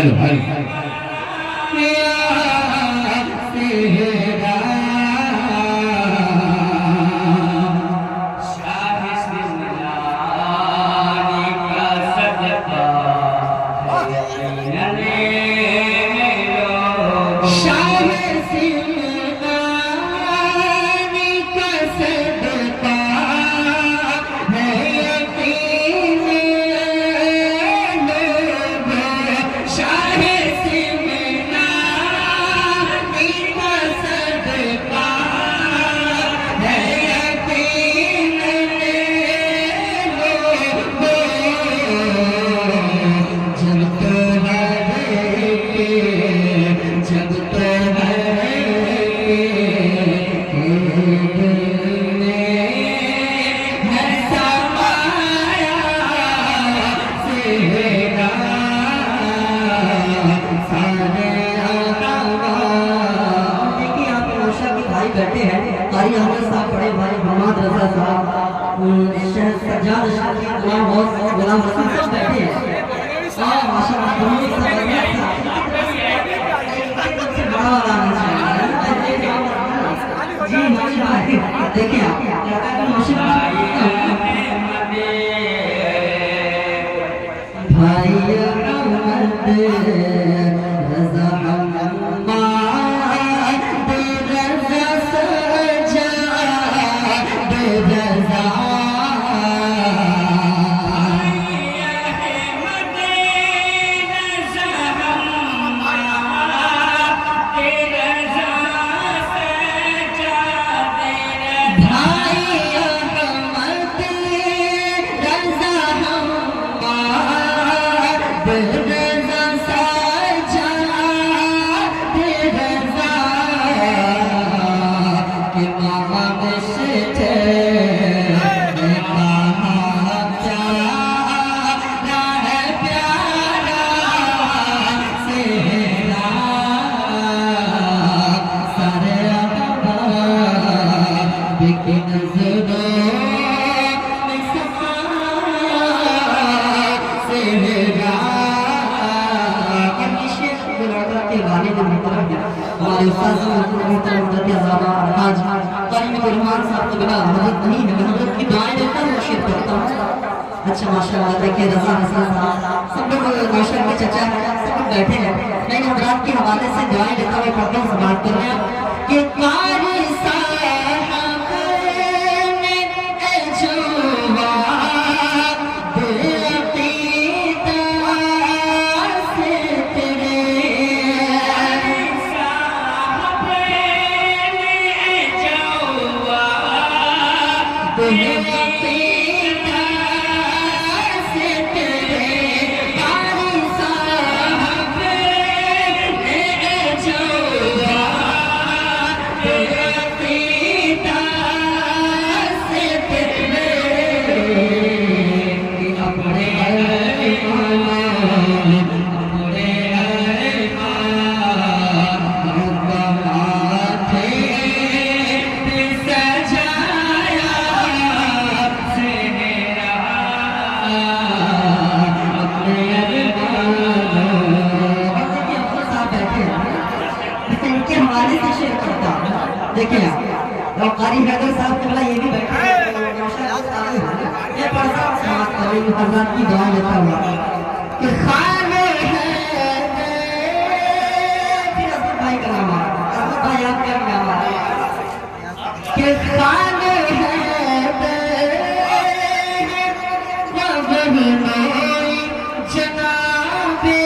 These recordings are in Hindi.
हेलो हेलो बैठे हैं कारी अहमद साहब, बड़े भाई मोहम्मद रजा साहब, शेख सज्जाद शाह, गुलाम हसन सब बैठे हैं। माशाअल्लाह बहुत जी माशाअल्लाह। देखिए आप भाई अच्छा माशाअल्लाह। देखिए रजा हसन साहब सब लोग माशा के चचा सब लोग बैठे हैं। मैं हजरात के हवाले से दुआएं लेता हुआ पढ़ता हूँ, समाप्त कर रहे हैं कि कारी साहब ने अजवा बेअकीदा से तेरे साहब ने अजवा बेअकीदा देखिए और कारी हैदर साहब के वाला ये भी बैठा है। ये परसा समाप्त करेंगे हजरत की दुआ लेता हुआ कि खाने है फिर असद भाई का नाम असद भाई आप क्या नाम कि खाने है जनाबे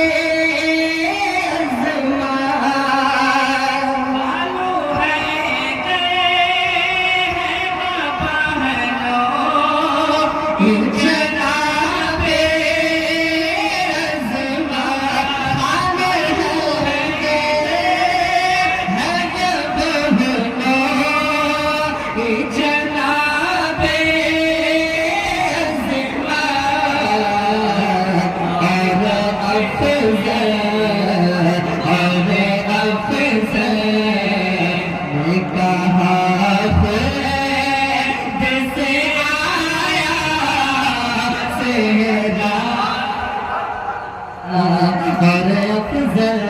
और अफजल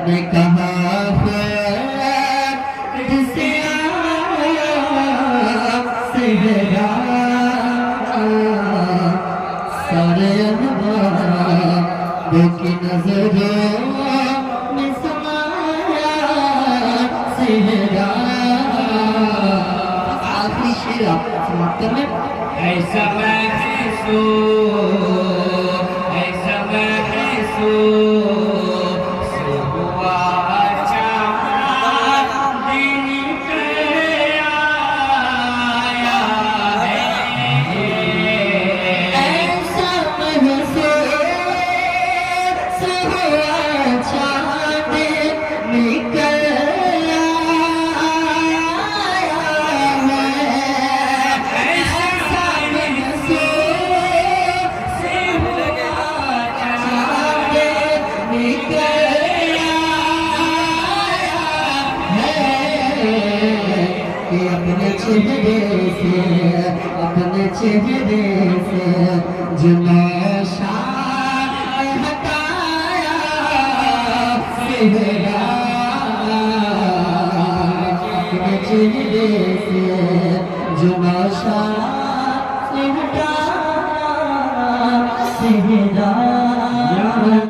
ने कहा जिसे सेहरा सारे अनवार की नजरों में समाया सेहरा। आखिरी शेर आप समाप्त कर लें। ऐसा महसूस हुआ चाँद दिन पे आया है। ऐसा महसूस हुआ चाँद निकल आया है। ऐसा महसूस हुआ चाँद निकल आया है कि अपने चेहरे से जुनूशा हटाया सेहरा। अपने चेहरे से जुनूशा हटाया सेहरा।